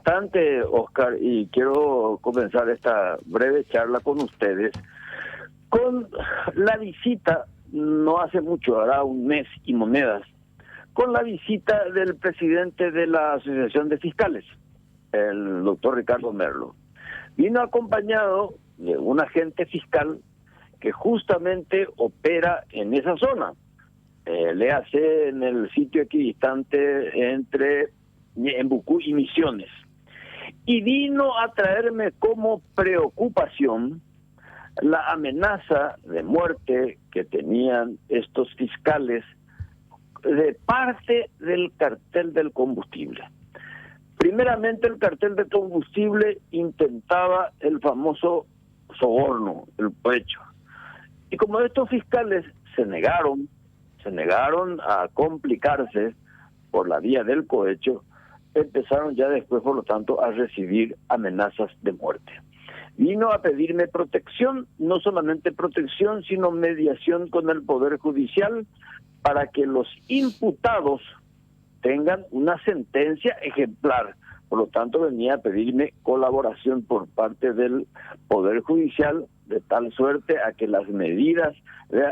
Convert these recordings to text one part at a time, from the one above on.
bastante, Oscar, y quiero comenzar esta breve charla con ustedes con la visita, no hace mucho, hará un mes y monedas, con la visita del presidente de la Asociación de Fiscales, el doctor Ricardo Merlo. Vino acompañado de un agente fiscal que justamente opera en esa zona, le hace en el sitio equidistante entre Ñembucú y Misiones. Y vino a traerme como preocupación la amenaza de muerte que tenían estos fiscales de parte del cartel del combustible. Primeramente, el cartel del combustible intentaba el famoso soborno, el cohecho. Y como estos fiscales se negaron a complicarse por la vía del cohecho, empezaron ya después, por lo tanto, a recibir amenazas de muerte. Vino a pedirme protección, no solamente protección, sino mediación con el Poder Judicial para que los imputados tengan una sentencia ejemplar. Por lo tanto, venía a pedirme colaboración por parte del Poder Judicial, de tal suerte a que las medidas de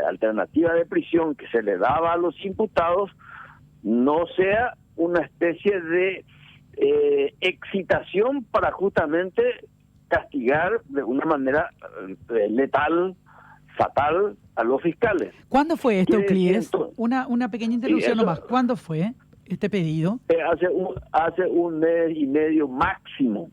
alternativa de prisión que se le daba a los imputados no sea una especie de excitación para justamente castigar de una manera letal, fatal a los fiscales. ¿Cuándo fue esto, Euclides? Una pequeña interrupción nomás. ¿Cuándo fue este pedido? Hace un mes y medio máximo.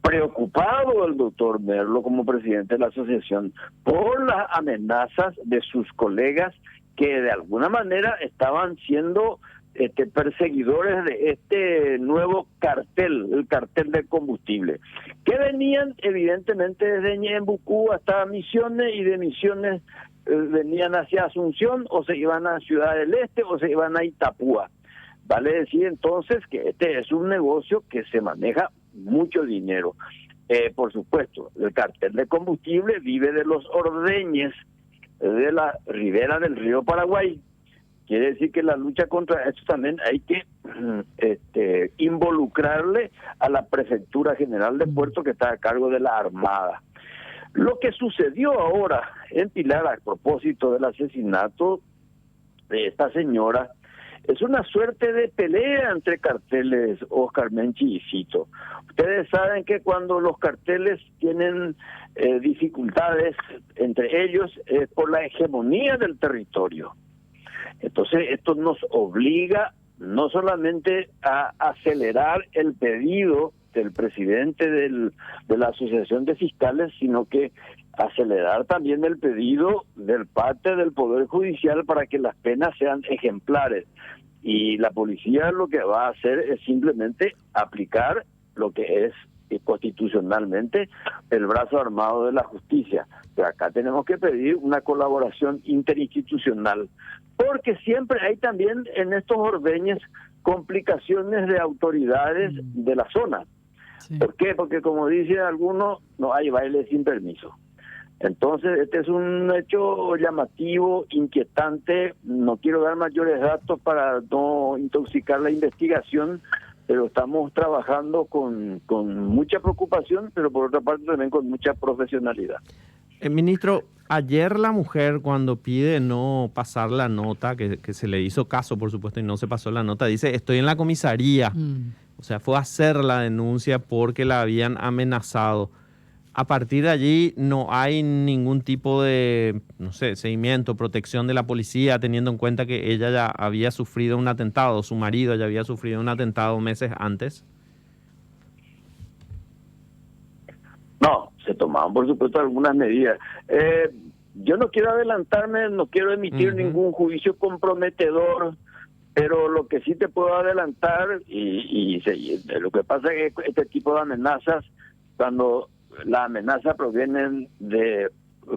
Preocupado el doctor Merlo como presidente de la asociación por las amenazas de sus colegas que de alguna manera estaban siendo perseguidores de este nuevo cartel, el cartel del combustible, que venían evidentemente desde Ñembucú hasta Misiones, y de Misiones venían hacia Asunción, o se iban a Ciudad del Este, o se iban a Itapúa. Vale decir entonces que este es un negocio que se maneja mucho dinero. Por supuesto, el cartel de combustible vive de los ordeñes de la ribera del río Paraguay. Quiere decir que la lucha contra esto también hay que involucrarle a la Prefectura General de Puerto, que está a cargo de la Armada. Lo que sucedió ahora en Pilar a propósito del asesinato de esta señora es una suerte de pelea entre carteles, Oscar, Menchi y Cito. Ustedes saben que cuando los carteles tienen dificultades entre ellos es por la hegemonía del territorio. Entonces esto nos obliga no solamente a acelerar el pedido del presidente de la Asociación de Fiscales, sino que acelerar también el pedido del parte del Poder Judicial para que las penas sean ejemplares. Y la policía lo que va a hacer es simplemente aplicar lo que es constitucionalmente el brazo armado de la justicia. Pero acá tenemos que pedir una colaboración interinstitucional, porque siempre hay también en estos ordeñes complicaciones de autoridades de la zona. Sí. ¿Por qué? Porque como dicen algunos, no hay baile sin permiso. Entonces, este es un hecho llamativo, inquietante. No quiero dar mayores datos para no intoxicar la investigación, pero estamos trabajando con mucha preocupación, pero por otra parte también con mucha profesionalidad. Ministro, ayer la mujer cuando pide no pasar la nota, que se le hizo caso, por supuesto, y no se pasó la nota, dice, estoy en la comisaría. O sea, fue a hacer la denuncia porque la habían amenazado. A partir de allí no hay ningún tipo de, no sé, seguimiento, protección de la policía, teniendo en cuenta que ella ya había sufrido un atentado, su marido ya había sufrido un atentado meses antes. No, se tomaban por supuesto algunas medidas. Yo no quiero adelantarme, no quiero emitir ningún juicio comprometedor, pero lo que sí te puedo adelantar, lo que pasa es que este tipo de amenazas, cuando las amenazas provienen de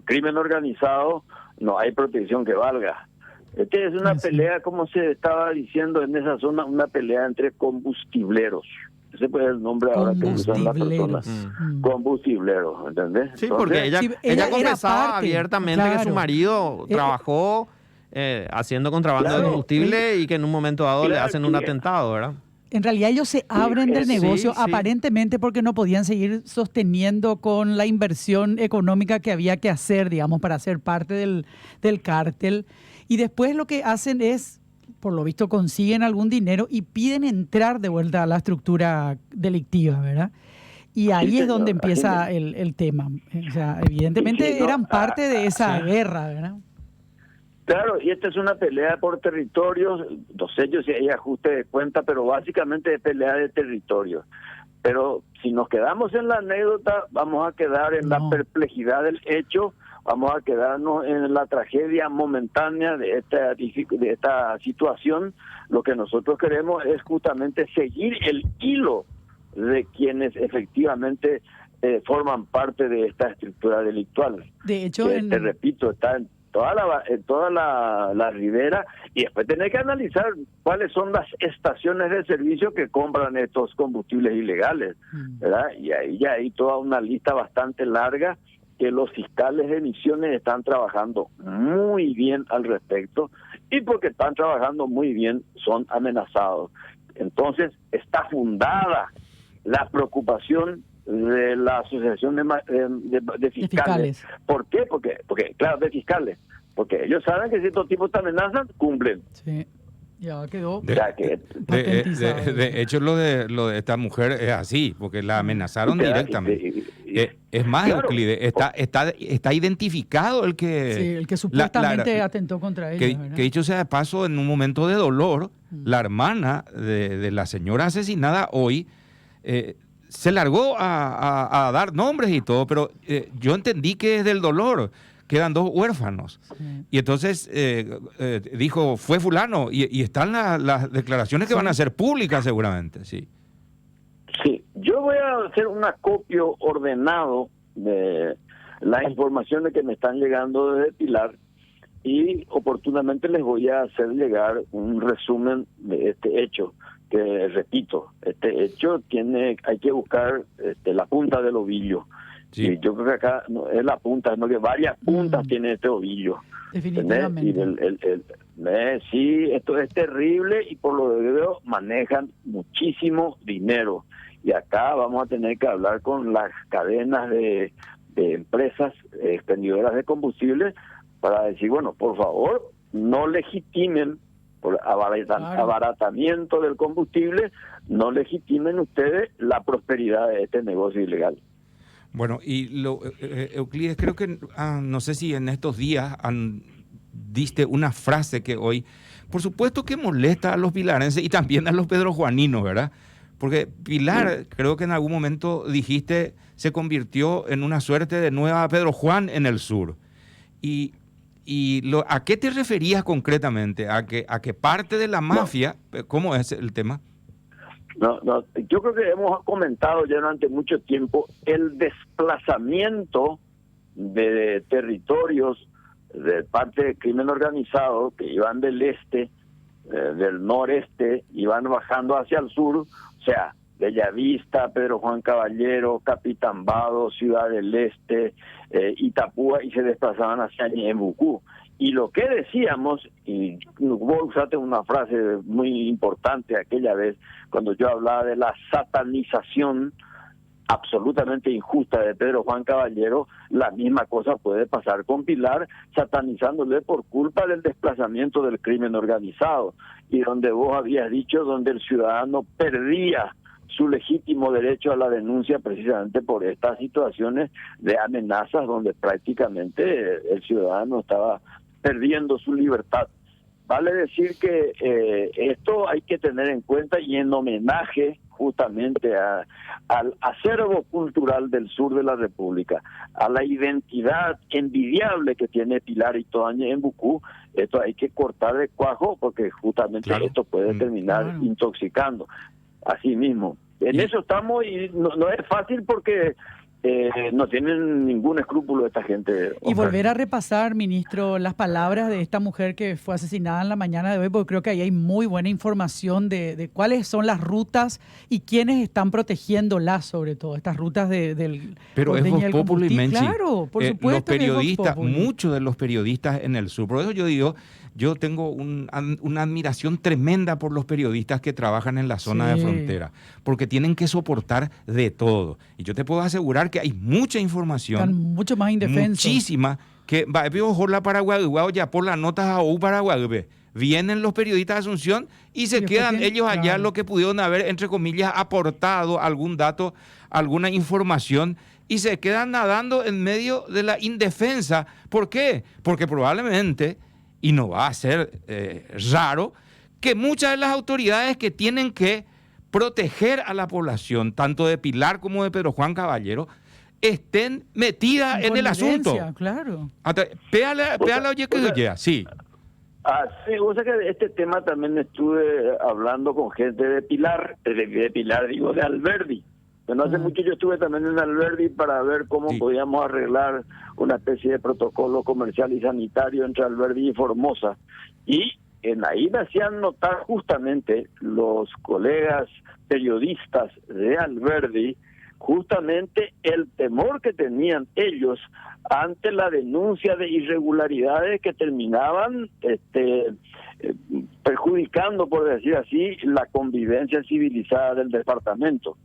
crimen organizado, no hay protección que valga. Esta es una pelea, como se estaba diciendo en esa zona, una pelea entre combustibleros. Ese fue el nombre ahora que usan las personas. Combustibleros, ¿entendés? Sí, porque ella confesaba abiertamente que su marido trabajó haciendo contrabando de combustible y que en un momento dado le hacen un atentado, ¿verdad? En realidad ellos se abren del negocio aparentemente porque no podían seguir sosteniendo con la inversión económica que había que hacer, digamos, para ser parte del cártel. Y después lo que hacen es, por lo visto, consiguen algún dinero y piden entrar de vuelta a la estructura delictiva, ¿verdad? Y ahí es donde empieza el tema. O sea, evidentemente eran parte de esa guerra, ¿verdad? Claro, y esta es una pelea por territorios, no sé yo si hay ajuste de cuenta, pero básicamente es pelea de territorios. Pero si nos quedamos en la anécdota, vamos a quedar en la perplejidad del hecho, vamos a quedarnos en la tragedia momentánea de esta situación. Lo que nosotros queremos es justamente seguir el hilo de quienes efectivamente forman parte de esta estructura delictual. De hecho, te repito, está en toda la ribera, y después tener que analizar cuáles son las estaciones de servicio que compran estos combustibles ilegales, ¿verdad? Y ahí ya hay toda una lista bastante larga que los fiscales de Misiones están trabajando muy bien al respecto, y porque están trabajando muy bien son amenazados. Entonces está fundada la preocupación de la Asociación de Fiscales. ¿Por qué? Porque claro, de fiscales. Porque ellos saben que si estos tipos te amenazan, cumplen. Sí, ya quedó. De hecho, lo de esta mujer es así, porque la amenazaron directamente. Es más, claro, Euclides, está identificado el que supuestamente atentó contra ella. Que dicho sea de paso, en un momento de dolor, la hermana de la señora asesinada hoy se largó a dar nombres y todo, pero yo entendí que es del dolor. Quedan 2 huérfanos. Sí. Y entonces dijo, fue fulano, y están las declaraciones que van a ser públicas seguramente, sí. Sí, yo voy a hacer un acopio ordenado de las informaciones que me están llegando desde Pilar, y oportunamente les voy a hacer llegar un resumen de este hecho, que repito, este hecho hay que buscar la punta del ovillo. Sí. Y yo creo que acá no es la punta, sino que varias puntas tiene este ovillo. Definitivamente. Sí, esto es terrible, y por lo que veo manejan muchísimo dinero. Y acá vamos a tener que hablar con las cadenas de empresas expendedoras de combustible para decir, bueno, por favor, no legitimen por abaratamiento del combustible, no legitimen ustedes la prosperidad de este negocio ilegal. Bueno, y Euclides, creo que, no sé si en estos días diste una frase que hoy, por supuesto que molesta a los pilarenses y también a los pedrojuaninos, ¿verdad? Porque Pilar, creo que en algún momento dijiste, se convirtió en una suerte de nueva Pedro Juan en el sur. ¿A qué te referías concretamente? ¿A que parte de la mafia? ¿Cómo es el tema? No, yo creo que hemos comentado ya durante mucho tiempo el desplazamiento de territorios de parte del crimen organizado que iban del este, del noreste, iban bajando hacia el sur, o sea, Bellavista, Pedro Juan Caballero, Capitambado, Ciudad del Este, Itapúa, y se desplazaban hacia Ñeembucú. Y lo que decíamos, y vos usaste una frase muy importante aquella vez, cuando yo hablaba de la satanización absolutamente injusta de Pedro Juan Caballero, la misma cosa puede pasar con Pilar, satanizándole por culpa del desplazamiento del crimen organizado, y donde vos habías dicho, donde el ciudadano perdía su legítimo derecho a la denuncia precisamente por estas situaciones de amenazas, donde prácticamente el ciudadano estaba perdiendo su libertad. Vale decir que esto hay que tener en cuenta, y en homenaje justamente al acervo cultural del sur de la República, a la identidad envidiable que tiene Pilar y Toaña en Bucú, esto hay que cortar de cuajo, porque justamente esto puede terminar intoxicando. Así mismo. En eso estamos, y no es fácil, porque no tienen ningún escrúpulo esta gente. Y volver a repasar, ministro, las palabras de esta mujer que fue asesinada en la mañana de hoy, porque creo que ahí hay muy buena información de cuáles son las rutas y quiénes están protegiéndolas, sobre todo, estas rutas del... Pero es Vox Populi, Menchi. Claro, por supuesto. Los periodistas, muchos de los periodistas en el sur, por eso yo digo, yo tengo una admiración tremenda por los periodistas que trabajan en la zona de frontera, porque tienen que soportar de todo. Y yo te puedo asegurar que hay mucha información. Están mucho más indefensos. Muchísima, que va la Paraguay, ya por las notas a Paraguay. Vienen los periodistas de Asunción y se quedan ellos allá, lo que pudieron haber, entre comillas, aportado algún dato, alguna información, y se quedan nadando en medio de la indefensa. ¿Por qué? Porque probablemente, y no va a ser raro, que muchas de las autoridades que tienen que proteger a la población, tanto de Pilar como de Pedro Juan Caballero, estén metidas en el asunto. Claro. Sí. Sí, o sea que este tema también estuve hablando con gente de Pilar, de Alberdi. No hace mucho yo estuve también en Alberdi para ver cómo podíamos arreglar una especie de protocolo comercial y sanitario entre Alberdi y Formosa. Y ahí me hacían notar justamente los colegas periodistas de Alberdi, justamente el temor que tenían ellos ante la denuncia de irregularidades que terminaban perjudicando, por decir así, la convivencia civilizada del departamento.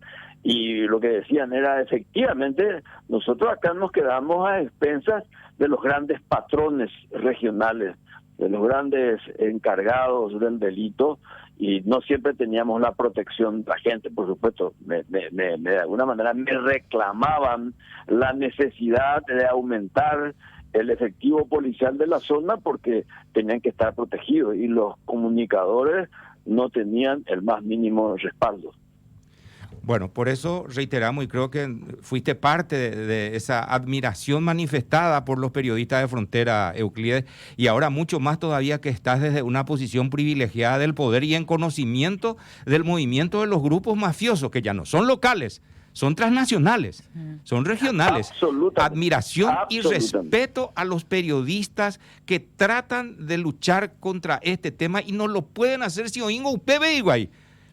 Y lo que decían era, efectivamente, nosotros acá nos quedamos a expensas de los grandes patrones regionales, de los grandes encargados del delito, y no siempre teníamos la protección de la gente, por supuesto. De alguna manera me reclamaban la necesidad de aumentar el efectivo policial de la zona porque tenían que estar protegidos y los comunicadores no tenían el más mínimo respaldo. Bueno, por eso reiteramos, y creo que fuiste parte de esa admiración manifestada por los periodistas de Frontera, Euclides, y ahora mucho más todavía que estás desde una posición privilegiada del poder y en conocimiento del movimiento de los grupos mafiosos, que ya no son locales, son transnacionales, son regionales. Admiración y respeto a los periodistas que tratan de luchar contra este tema y no lo pueden hacer si oingo upebe igual.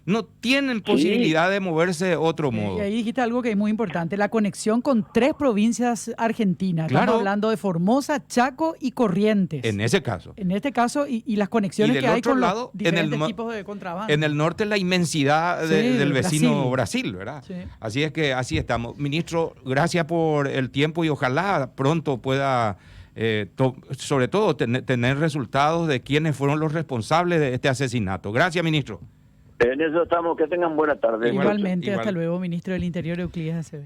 No tienen posibilidad de moverse de otro modo. Y ahí dijiste algo que es muy importante, la conexión con 3 provincias argentinas. Claro. Estamos hablando de Formosa, Chaco y Corrientes. En ese caso. En este caso, y las conexiones que hay con lado, los diferentes tipos de contrabando. En el norte la inmensidad del vecino Brasil, ¿verdad? Sí. Así es que así estamos. Ministro, gracias por el tiempo y ojalá pronto pueda... sobre todo tener resultados de quiénes fueron los responsables de este asesinato. Gracias, ministro. En eso estamos, que tengan buena tarde. Igualmente, hasta luego, ministro del Interior Euclides Acevedo.